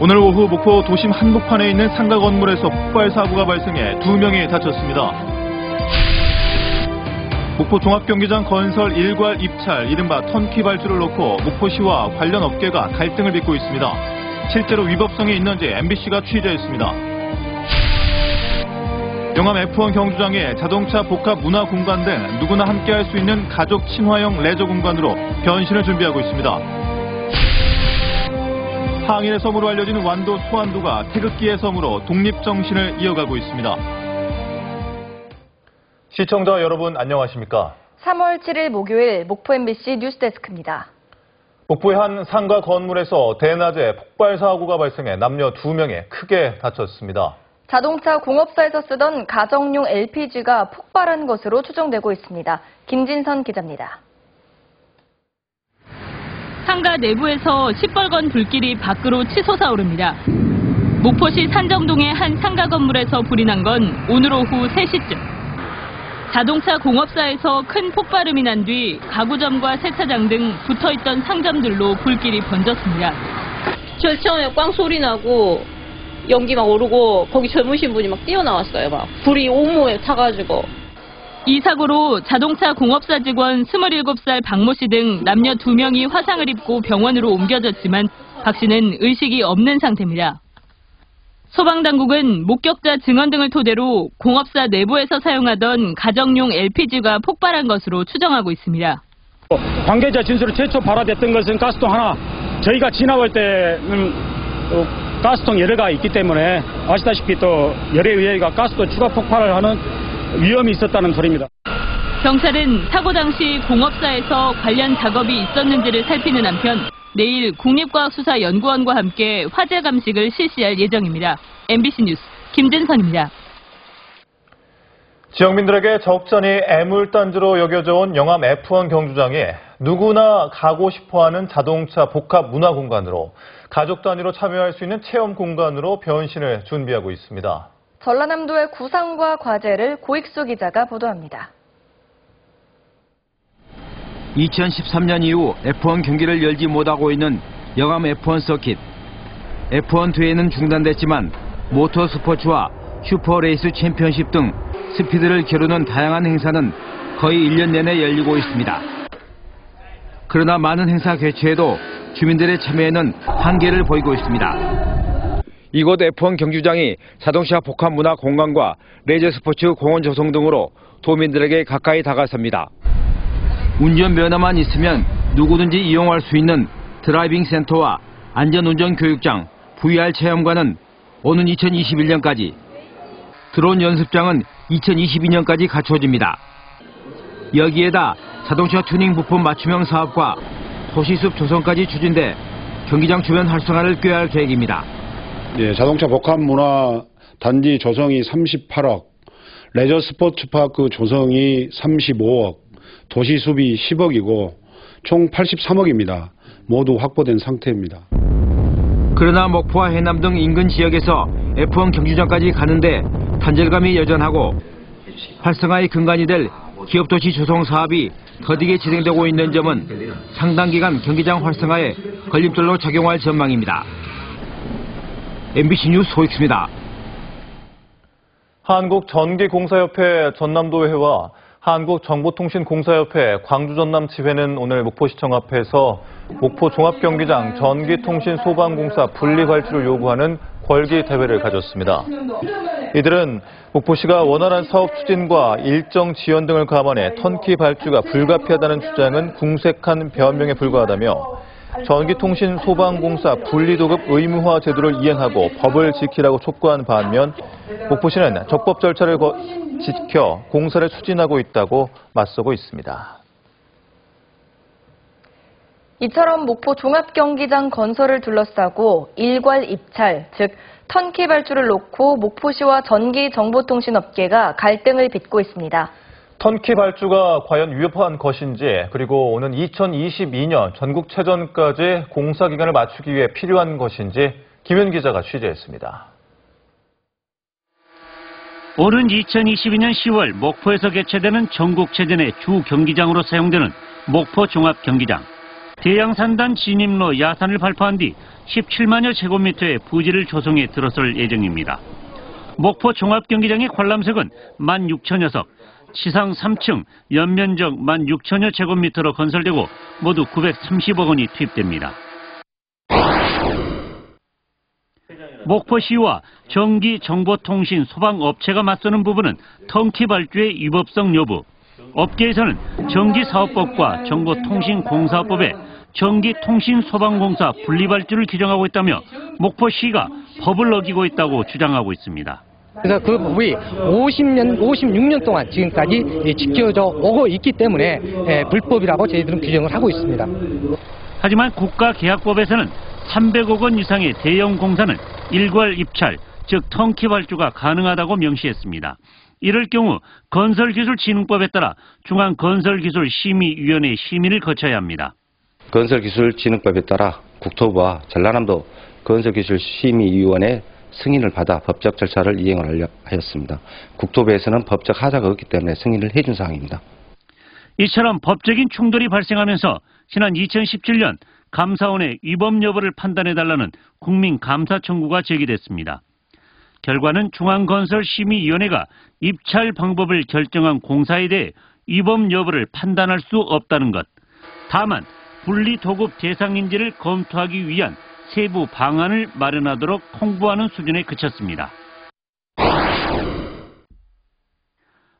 오늘 오후 목포 도심 한복판에 있는 상가 건물에서 폭발 사고가 발생해 2명이 다쳤습니다. 목포 종합경기장 건설 일괄 입찰, 이른바 턴키 발주를 놓고 목포시와 관련 업계가 갈등을 빚고 있습니다. 실제로 위법성이 있는지 MBC가 취재했습니다. 영암 F1 경주장에 자동차 복합 문화 공간 등 누구나 함께할 수 있는 가족 친화형 레저 공간으로 변신을 준비하고 있습니다. 항일의 섬으로 알려진 완도 소환도가 태극기의 섬으로 독립정신을 이어가고 있습니다. 시청자 여러분 안녕하십니까? 3월 7일 목요일 목포 MBC 뉴스데스크입니다. 목포의 한 상가 건물에서 대낮에 폭발 사고가 발생해 남녀 2명이 크게 다쳤습니다. 자동차 공업사에서 쓰던 가정용 LPG가 폭발한 것으로 추정되고 있습니다. 김진선 기자입니다. 상가 내부에서 시뻘건 불길이 밖으로 치솟아 오릅니다. 목포시 산정동의 한 상가 건물에서 불이 난 건 오늘 오후 3시쯤. 자동차 공업사에서 큰 폭발음이 난 뒤 가구점과 세차장 등 붙어있던 상점들로 불길이 번졌습니다. 저 처음에 꽝 소리 나고 연기 막 오르고 거기 젊으신 분이 막 뛰어나왔어요. 막 불이 온몸에 타가지고. 이 사고로 자동차 공업사 직원 27살 박모 씨 등 남녀 2명이 화상을 입고 병원으로 옮겨졌지만 박 씨는 의식이 없는 상태입니다. 소방당국은 목격자 증언 등을 토대로 공업사 내부에서 사용하던 가정용 LPG가 폭발한 것으로 추정하고 있습니다. 관계자 진술로 최초 발화됐던 것은 가스통 하나. 저희가 지나갈 때는 가스통 열애가 있기 때문에 아시다시피 또 열애 의해가 가스도 추가 폭발을 하는 위험이 있었다는 소리입니다. 경찰은 사고 당시 공업사에서 관련 작업이 있었는지를 살피는 한편 내일 국립과학수사연구원과 함께 화재 감식을 실시할 예정입니다. MBC 뉴스 김진선입니다. 지역민들에게 적잖이 애물단지로 여겨져 온 영암 F1 경주장에 누구나 가고 싶어하는 자동차 복합 문화 공간으로 가족 단위로 참여할 수 있는 체험 공간으로 변신을 준비하고 있습니다. 전라남도의 구상과 과제를 고익수 기자가 보도합니다. 2013년 이후 F1 경기를 열지 못하고 있는 영암 F1 서킷. F1 대회는 중단됐지만 모터 스포츠와 슈퍼레이스 챔피언십 등 스피드를 겨루는 다양한 행사는 거의 1년 내내 열리고 있습니다. 그러나 많은 행사 개최에도 주민들의 참여에는 한계를 보이고 있습니다. 이곳 F1 경주장이 자동차 복합 문화 공간과 레저 스포츠 공원 조성 등으로 도민들에게 가까이 다가섭니다. 운전면허만 있으면 누구든지 이용할 수 있는 드라이빙 센터와 안전운전 교육장, VR 체험관은 오는 2021년까지, 드론 연습장은 2022년까지 갖춰집니다. 여기에다 자동차 튜닝 부품 맞춤형 사업과 도시숲 조성까지 추진돼 경기장 주변 활성화를 꾀할 계획입니다. 예, 자동차 복합 문화 단지 조성이 38억, 레저 스포츠파크 조성이 35억, 도시 수비 10억이고 총 83억입니다. 모두 확보된 상태입니다. 그러나 목포와 해남 등 인근 지역에서 F1 경주장까지 가는데 단절감이 여전하고 활성화의 근간이 될 기업도시 조성 사업이 더디게 진행되고 있는 점은 상당 기간 경기장 활성화에 걸림돌로 작용할 전망입니다. MBC 뉴스 소익수입니다. 한국전기공사협회 전남도회와 한국정보통신공사협회 광주전남지회는 오늘 목포시청 앞에서 목포 종합경기장 전기통신소방공사 분리발주를 요구하는 궐기대회를 가졌습니다. 이들은 목포시가 원활한 사업 추진과 일정 지연 등을 감안해 턴키 발주가 불가피하다는 주장은 궁색한 변명에 불과하다며 전기통신소방공사 분리도급 의무화 제도를 이행하고 법을 지키라고 촉구한 반면 목포시는 적법 절차를 지켜 공사를 추진하고 있다고 맞서고 있습니다. 이처럼 목포 종합경기장 건설을 둘러싸고 일괄 입찰, 즉 턴키 발주를 놓고 목포시와 전기정보통신업계가 갈등을 빚고 있습니다. 턴키 발주가 과연 위협한 것인지, 그리고 오는 2022년 전국체전까지 공사기간을 맞추기 위해 필요한 것인지 김현 기자가 취재했습니다. 오는 2022년 10월 목포에서 개최되는 전국체전의 주 경기장으로 사용되는 목포 종합경기장. 대양산단 진입로 야산을 발파한 뒤 17만여 제곱미터의 부지를 조성해 들어설 예정입니다. 목포 종합경기장의 관람석은 16,000여 석, 지상 3층, 연면적 16,000여 제곱미터로 건설되고 모두 930억 원이 투입됩니다. 목포시와 전기, 정보통신, 소방업체가 맞서는 부분은 턴키 발주의 위법성 여부. 업계에서는 전기사업법과 정보통신공사법에 전기통신소방공사 분리발주를 규정하고 있다며 목포시가 법을 어기고 있다고 주장하고 있습니다. 그래서 그 법이 56년 동안 지금까지 지켜져 오고 있기 때문에 불법이라고 저희들은 규정을 하고 있습니다. 하지만 국가계약법에서는 300억 원 이상의 대형 공사는 일괄 입찰, 즉 턴키 발주가 가능하다고 명시했습니다. 이럴 경우 건설기술진흥법에 따라 중앙건설기술심의위원회 심의를 거쳐야 합니다. 건설기술진흥법에 따라 국토부와 전라남도 건설기술심의위원회 승인을 받아 법적 절차를 이행을 하였습니다. 국토부에서는 법적 하자가 없기 때문에 승인을 해준 사항입니다. 이처럼 법적인 충돌이 발생하면서 지난 2017년 감사원의 위법 여부를 판단해달라는 국민감사 청구가 제기됐습니다. 결과는 중앙건설심의위원회가 입찰 방법을 결정한 공사에 대해 위법 여부를 판단할 수 없다는 것. 다만 분리도급 대상인지를 검토하기 위한 세부 방안을 마련하도록 통보하는 수준에 그쳤습니다.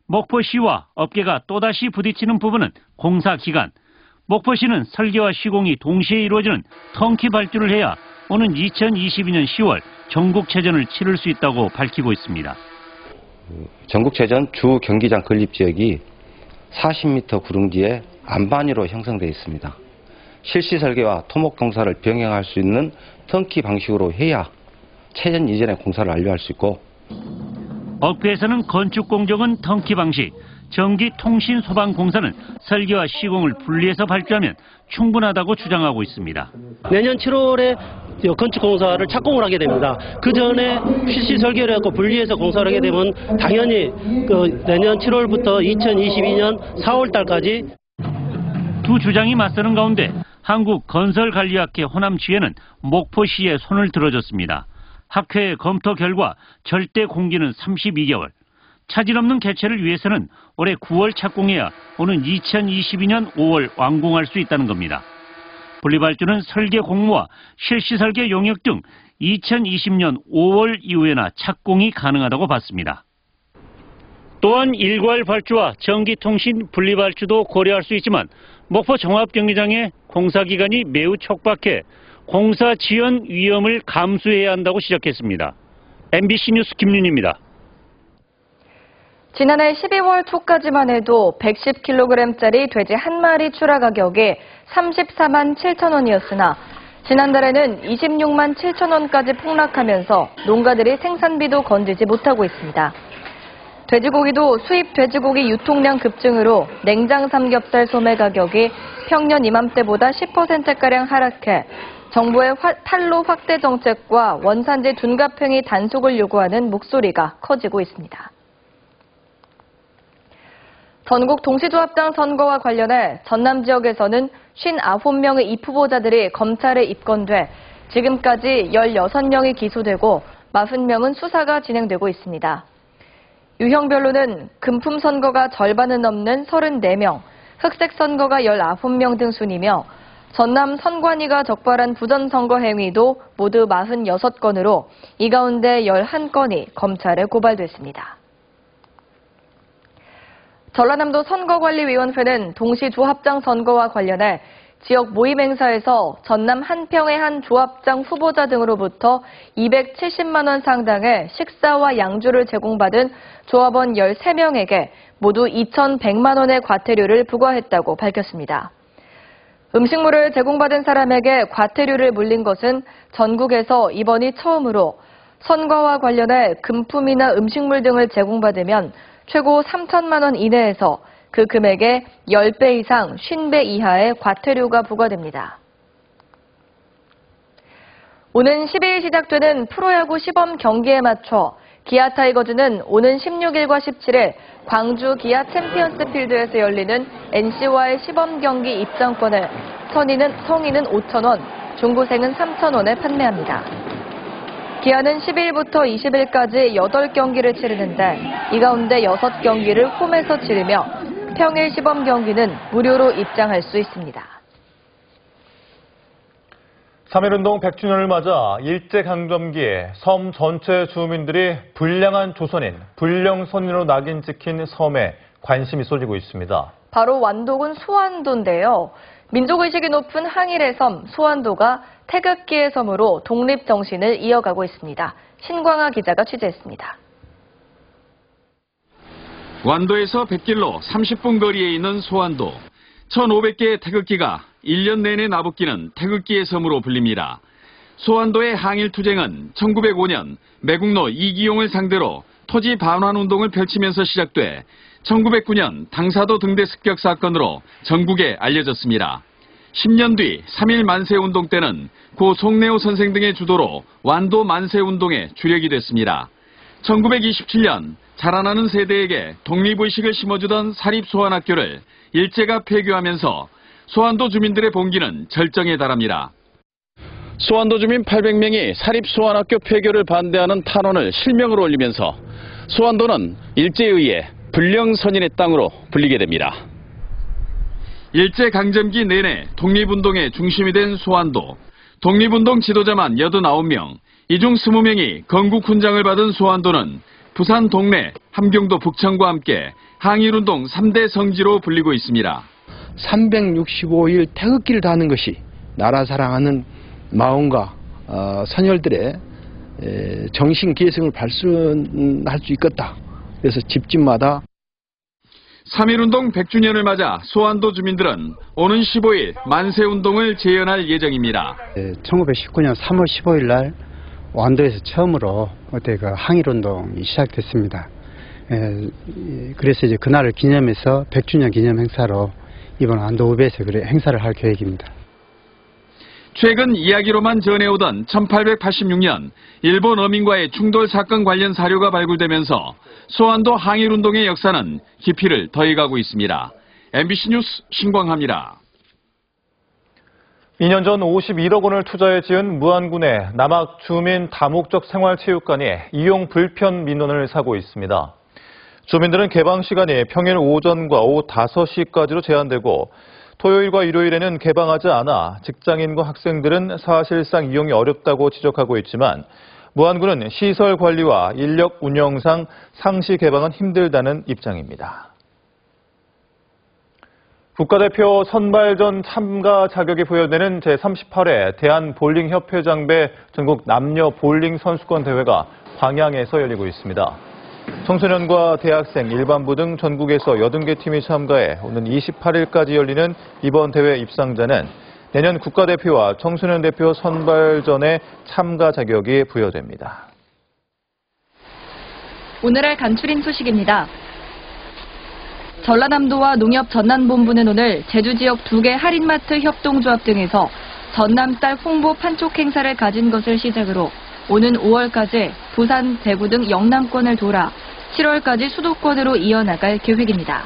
목포시와 업계가 또다시 부딪히는 부분은 공사 기간. 목포시는 설계와 시공이 동시에 이루어지는 턴키 발주를 해야 오는 2022년 10월 전국체전을 치를 수 있다고 밝히고 있습니다. 전국체전 주 경기장 건립지역이 40m 구릉지에 안반이로 형성되어 있습니다. 실시 설계와 토목 공사를 병행할 수 있는 턴키 방식으로 해야 체전 이전의 공사를 완료할 수 있고, 업계에서는 건축공정은 턴키 방식, 전기, 통신, 소방 공사는 설계와 시공을 분리해서 발주하면 충분하다고 주장하고 있습니다. 내년 7월에 건축공사를 착공을 하게 됩니다. 그 전에 실시 설계를 해서 분리해서 공사를 하게 되면 당연히 내년 7월부터 2022년 4월 달까지. 두 주장이 맞서는 가운데 한국건설관리학회 호남지회는 목포시에 손을 들어줬습니다. 학회의 검토 결과 절대 공기는 32개월. 차질 없는 개최를 위해서는 올해 9월 착공해야 오는 2022년 5월 완공할 수 있다는 겁니다. 분리발주는 설계 공모와 실시 설계 용역 등 2020년 5월 이후에나 착공이 가능하다고 봤습니다. 또한 일괄 발주와 전기통신 분리발주도 고려할 수 있지만 목포 종합경기장의 공사기간이 매우 촉박해 공사 지연 위험을 감수해야 한다고 지적했습니다. MBC 뉴스 김윤희입니다. 지난해 12월 초까지만 해도 110kg짜리 돼지 한 마리 출하 가격이 34만 7천 원이었으나 지난달에는 26만 7천 원까지 폭락하면서 농가들이 생산비도 건지지 못하고 있습니다. 돼지고기도 수입 돼지고기 유통량 급증으로 냉장 삼겹살 소매 가격이 평년 이맘때보다 10%가량 하락해 정부의 판로 확대 정책과 원산지 둔갑행위 단속을 요구하는 목소리가 커지고 있습니다. 전국 동시조합장 선거와 관련해 전남 지역에서는 59명의 입후보자들이 검찰에 입건돼 지금까지 16명이 기소되고 40명은 수사가 진행되고 있습니다. 유형별로는 금품 선거가 절반은 넘는 34명, 흑색 선거가 19명 등 순이며 전남 선관위가 적발한 부정선거 행위도 모두 46건으로 이 가운데 11건이 검찰에 고발됐습니다. 전라남도 선거관리위원회는 동시조합장 선거와 관련해 지역 모임 행사에서 전남 한평의 한 조합장 후보자 등으로부터 270만 원 상당의 식사와 양주를 제공받은 조합원 13명에게 모두 2,100만 원의 과태료를 부과했다고 밝혔습니다. 음식물을 제공받은 사람에게 과태료를 물린 것은 전국에서 이번이 처음으로 선거와 관련해 금품이나 음식물 등을 제공받으면 최고 3천만 원 이내에서 그 금액의 10배 이상 50배 이하의 과태료가 부과됩니다. 오는 12일 시작되는 프로야구 시범 경기에 맞춰 기아 타이거즈는 오는 16일과 17일 광주 기아 챔피언스 필드에서 열리는 NC와의 시범 경기 입장권을 성인은 5,000원, 중고생은 3,000원에 판매합니다. 기아는 10일부터 20일까지 8경기를 치르는데 이 가운데 6경기를 홈에서 치르며 평일 시범 경기는 무료로 입장할 수 있습니다. 3.1운동 100주년을 맞아 일제강점기에 섬 전체 주민들이 불량한 조선인, 불령선인으로 낙인 찍힌 섬에 관심이 쏟아지고 있습니다. 바로 완도군 소환도인데요. 민족의식이 높은 항일의 섬 소환도가 태극기의 섬으로 독립정신을 이어가고 있습니다. 신광하 기자가 취재했습니다. 완도에서 뱃길로 30분 거리에 있는 소환도. 1,500개의 태극기가 1년 내내 나부끼는 태극기의 섬으로 불립니다. 소환도의 항일투쟁은 1905년 매국노 이기용을 상대로 토지 반환운동을 펼치면서 시작돼 1909년 당사도 등대 습격 사건으로 전국에 알려졌습니다. 10년 뒤 3.1 만세운동 때는 고 송내오 선생 등의 주도로 완도 만세운동에 주력이 됐습니다. 1927년 자라나는 세대에게 독립의식을 심어주던 사립소환학교를 일제가 폐교하면서 소환도 주민들의 봉기는 절정에 달합니다. 소환도 주민 800명이 사립소환학교 폐교를 반대하는 탄원을 실명으로 올리면서 소환도는 일제에 의해 불령선인의 땅으로 불리게 됩니다. 일제강점기 내내 독립운동의 중심이 된 소환도. 독립운동 지도자만 89명, 이 중 20명이 건국훈장을 받은 소환도는 부산 동래, 함경도 북천과 함께 항일운동 3대 성지로 불리고 있습니다. 365일 태극기를 다는 것이 나라 사랑하는 마음과 선열들의 정신 계승을 발산할 수 있겠다. 그래서 집집마다 3.1운동 100주년을 맞아 소환도 주민들은 오는 15일 만세운동을 재연할 예정입니다. 1919년 3월 15일 날 완도에서 처음으로 항일운동이 시작됐습니다. 그래서 이제 그날을 기념해서 100주년 기념 행사로 이번 완도 읍에서 행사를 할 계획입니다. 최근 이야기로만 전해오던 1886년 일본 어민과의 충돌 사건 관련 사료가 발굴되면서 소환도 항일운동의 역사는 깊이를 더해가고 있습니다. MBC 뉴스 신광하입니다. 2년 전 51억 원을 투자해 지은 무안군의 남학 주민 다목적 생활체육관이 이용 불편 민원을 사고 있습니다. 주민들은 개방 시간이 평일 오전과 오후 5시까지로 제한되고 토요일과 일요일에는 개방하지 않아 직장인과 학생들은 사실상 이용이 어렵다고 지적하고 있지만 무안군은 시설 관리와 인력 운영상 상시 개방은 힘들다는 입장입니다. 국가대표 선발전 참가 자격이 부여되는 제38회 대한볼링협회장배 전국 남녀 볼링 선수권 대회가 광양에서 열리고 있습니다. 청소년과 대학생, 일반부 등 전국에서 80개 팀이 참가해 오는 28일까지 열리는 이번 대회 입상자는 내년 국가대표와 청소년 대표 선발전에 참가 자격이 부여됩니다. 오늘의 간추린 소식입니다. 전라남도와 농협전남본부는 오늘 제주 지역 2개 할인마트 협동조합 등에서 전남쌀 홍보 판촉 행사를 가진 것을 시작으로 오는 5월까지 부산, 대구 등 영남권을 돌아 7월까지 수도권으로 이어나갈 계획입니다.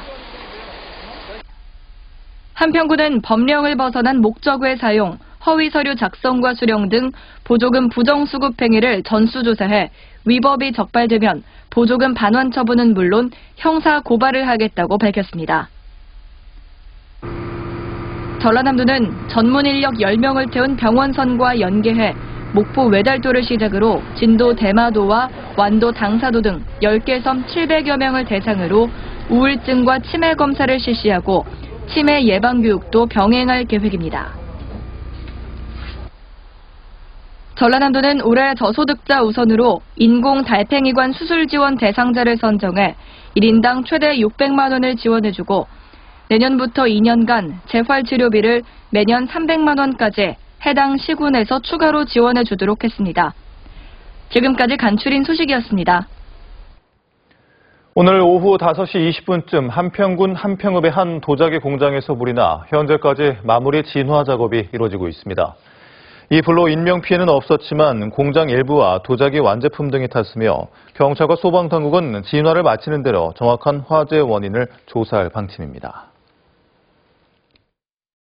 한평구는 법령을 벗어난 목적외 사용, 허위 서류 작성과 수령 등 보조금 부정수급 행위를 전수조사해 위법이 적발되면 보조금 반환 처분은 물론 형사 고발을 하겠다고 밝혔습니다. 전라남도는 전문 인력 10명을 태운 병원선과 연계해 목포 외달도를 시작으로 진도 대마도와 완도 당사도 등 10개 섬 700여 명을 대상으로 우울증과 치매 검사를 실시하고 치매 예방 교육도 병행할 계획입니다. 전라남도는 올해 저소득자 우선으로 인공 달팽이관 수술 지원 대상자를 선정해 1인당 최대 600만 원을 지원해주고 내년부터 2년간 재활치료비를 매년 300만 원까지 해당 시군에서 추가로 지원해주도록 했습니다. 지금까지 간추린 소식이었습니다. 오늘 오후 5시 20분쯤 한평군 한평읍의 한 도자기 공장에서 불이 나 현재까지 마무리 진화 작업이 이루어지고 있습니다. 이 불로 인명피해는 없었지만 공장 일부와 도자기 완제품 등이 탔으며 경찰과 소방당국은 진화를 마치는 대로 정확한 화재 원인을 조사할 방침입니다.